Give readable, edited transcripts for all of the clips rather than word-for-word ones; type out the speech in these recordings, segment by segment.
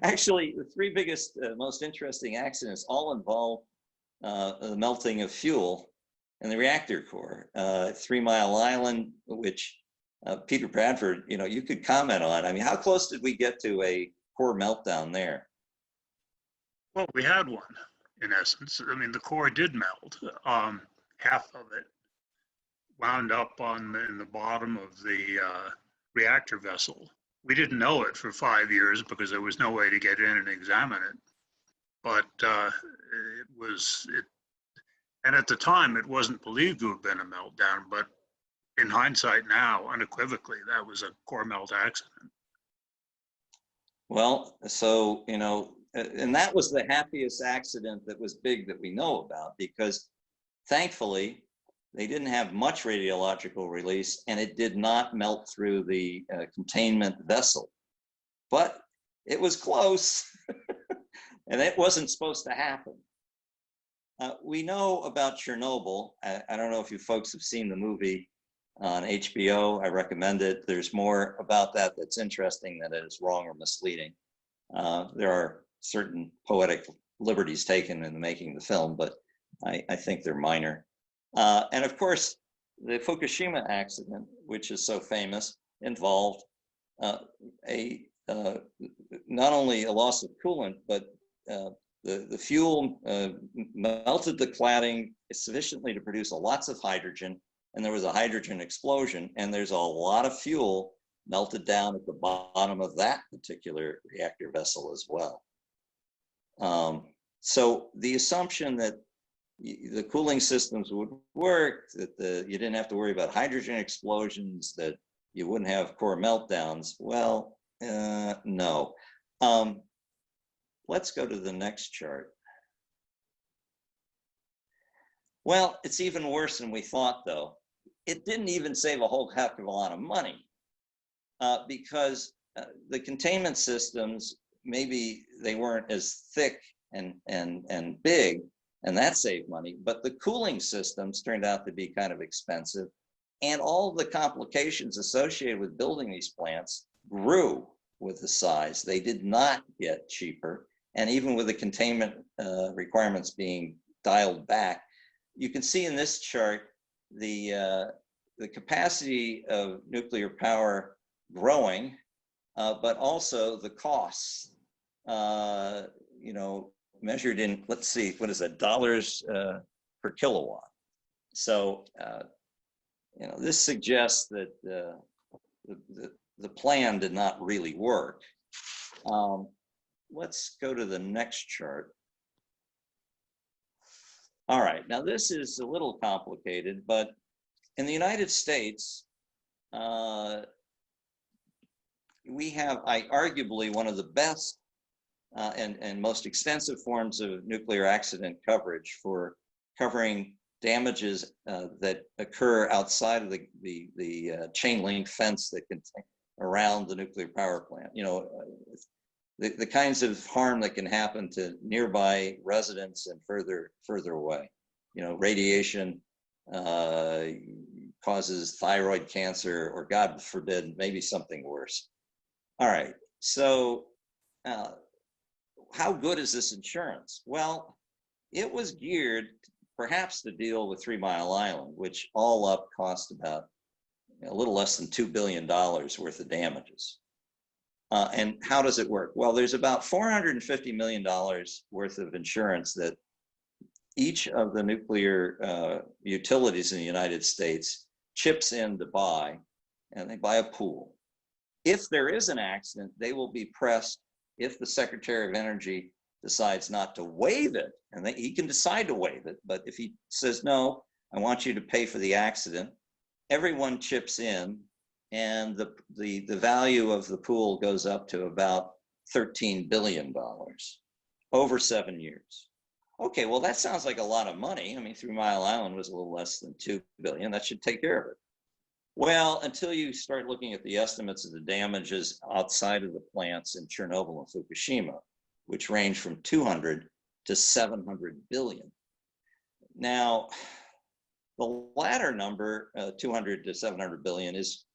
Actually, the three biggest, most interesting accidents all involve the melting of fuel in the reactor core. 3 Mile Island, which Peter Bradford, you could comment on. I mean, how close did we get to a core meltdown there? Well, we had one, in essence. I mean, the core did melt. Half of it wound up in the bottom of the reactor vessel. We didn't know it for 5 years because there was no way to get in and examine it. But and at the time, it wasn't believed to have been a meltdown, but in hindsight now, unequivocally, that was a core melt accident. Well, so, and that was the happiest accident that was big that we know about, because thankfully they didn't have much radiological release and it did not melt through the containment vessel, but it was close and it wasn't supposed to happen. We know about Chernobyl. I don't know if you folks have seen the movie on HBO. I recommend it. There's more about that that's interesting than it is wrong or misleading. There are certain poetic liberties taken in making the film, but I think they're minor. And of course, the Fukushima accident, which is so famous, involved not only a loss of coolant, but the fuel melted the cladding sufficiently to produce lots of hydrogen, and there was a hydrogen explosion, and there's a lot of fuel melted down at the bottom of that particular reactor vessel as well. So the assumption that the cooling systems would work, that you didn't have to worry about hydrogen explosions, that you wouldn't have core meltdowns, well, no. Let's go to the next chart. Well, it's even worse than we thought, though. It didn't even save a whole heck of a lot of money because the containment systems, maybe they weren't as thick and big, and that saved money, but the cooling systems turned out to be kind of expensive, and all the complications associated with building these plants grew with the size. They did not get cheaper, and even with the containment requirements being dialed back, you can see in this chart the capacity of nuclear power growing, but also the costs, measured in, let's see, what is that, dollars per kilowatt. So, this suggests that the plan did not really work. Let's go to the next chart. All right, now this is a little complicated, but in the United States, we have arguably one of the best and most extensive forms of nuclear accident coverage for covering damages that occur outside of the chain link fence that can around the nuclear power plant. The kinds of harm that can happen to nearby residents and further away. Radiation causes thyroid cancer, or God forbid, maybe something worse. All right, so how good is this insurance? Well, it was geared perhaps to deal with 3 Mile Island, which all up cost about a little less than $2 billion worth of damages. And how does it work? Well, there's about $450 million worth of insurance that each of the nuclear utilities in the United States chips in to buy, and they buy a pool. If there is an accident, they will be pressed if the Secretary of Energy decides not to waive it, and he can decide to waive it, but if he says, no, I want you to pay for the accident, everyone chips in, and the value of the pool goes up to about $13 billion over 7 years. Okay, well, that sounds like a lot of money. I mean, 3 Mile Island was a little less than $2 billion. That should take care of it. Well, until you start looking at the estimates of the damages outside of the plants in Chernobyl and Fukushima, which range from 200 to 700 billion. Now, the latter number, 200 to 700 billion, is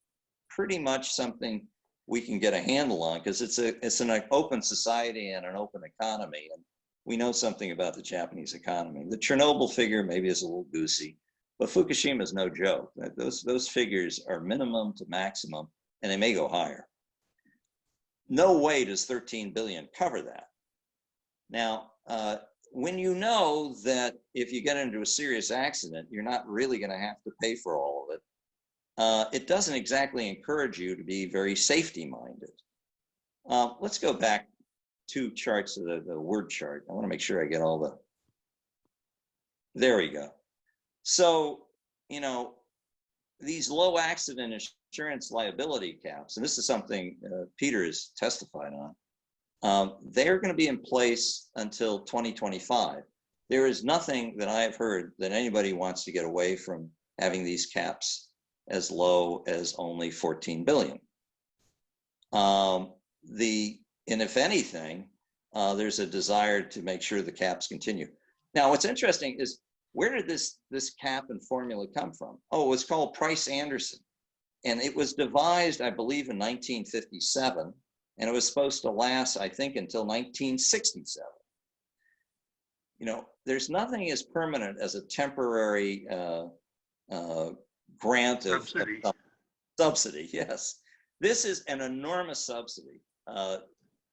pretty much something we can get a handle on, because it's an open society and an open economy. And we know something about the Japanese economy. The Chernobyl figure maybe is a little goosey, but Fukushima is no joke. Those figures are minimum to maximum, and they may go higher. No way does 13 billion cover that. Now, when you know that if you get into a serious accident, you're not really going to have to pay for all of it, it doesn't exactly encourage you to be very safety minded. Let's go back 2 charts of the word chart. I want to make sure I get all the, there we go. So, you know, these low accident insurance liability caps, and this is something Peter has testified on, they're going to be in place until 2025. There is nothing that I've heard that anybody wants to get away from having these caps as low as only 14 billion. And if anything, there's a desire to make sure the caps continue. Now, what's interesting is, where did this cap and formula come from? Oh, it was called Price-Anderson. And it was devised, I believe, in 1957. And it was supposed to last, I think, until 1967. You know, there's nothing as permanent as a temporary grant of subsidy. Yes, this is an enormous subsidy.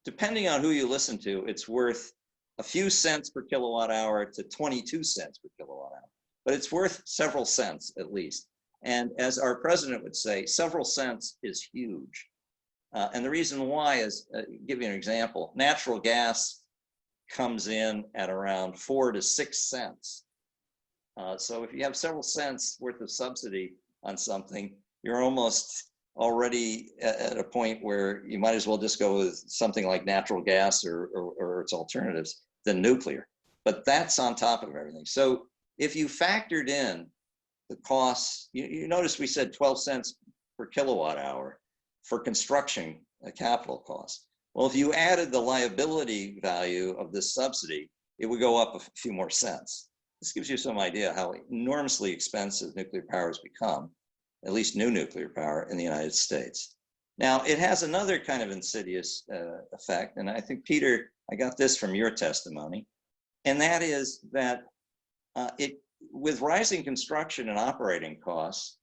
Depending on who you listen to, it's worth a few cents per kilowatt hour to 22 cents per kilowatt hour, but it's worth several cents at least. And as our president would say, several cents is huge. And the reason why is, give you an example, natural gas comes in at around 4 to 6 cents. So if you have several cents worth of subsidy on something, you're almost already at a point where you might as well just go with something like natural gas or its alternatives than nuclear. But that's on top of everything. So if you factored in the costs, you notice we said 12 cents per kilowatt hour for construction capital costs. Well, if you added the liability value of this subsidy, it would go up a few more cents. This gives you some idea how enormously expensive nuclear power has become, at least new nuclear power in the United States. Now, it has another kind of insidious effect, and I think, Peter, I got this from your testimony, and that is that with rising construction and operating costs,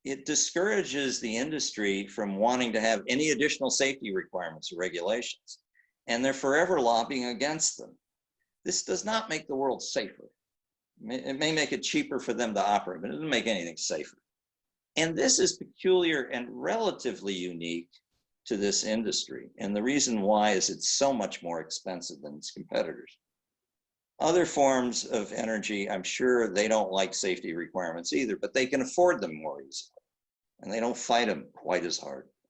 it discourages the industry from wanting to have any additional safety requirements or regulations, and they're forever lobbying against them. This does not make the world safer. It may make it cheaper for them to operate, but it doesn't make anything safer. And this is peculiar and relatively unique to this industry. And the reason why is it's so much more expensive than its competitors. Other forms of energy, I'm sure they don't like safety requirements either, but they can afford them more easily. And they don't fight them quite as hard.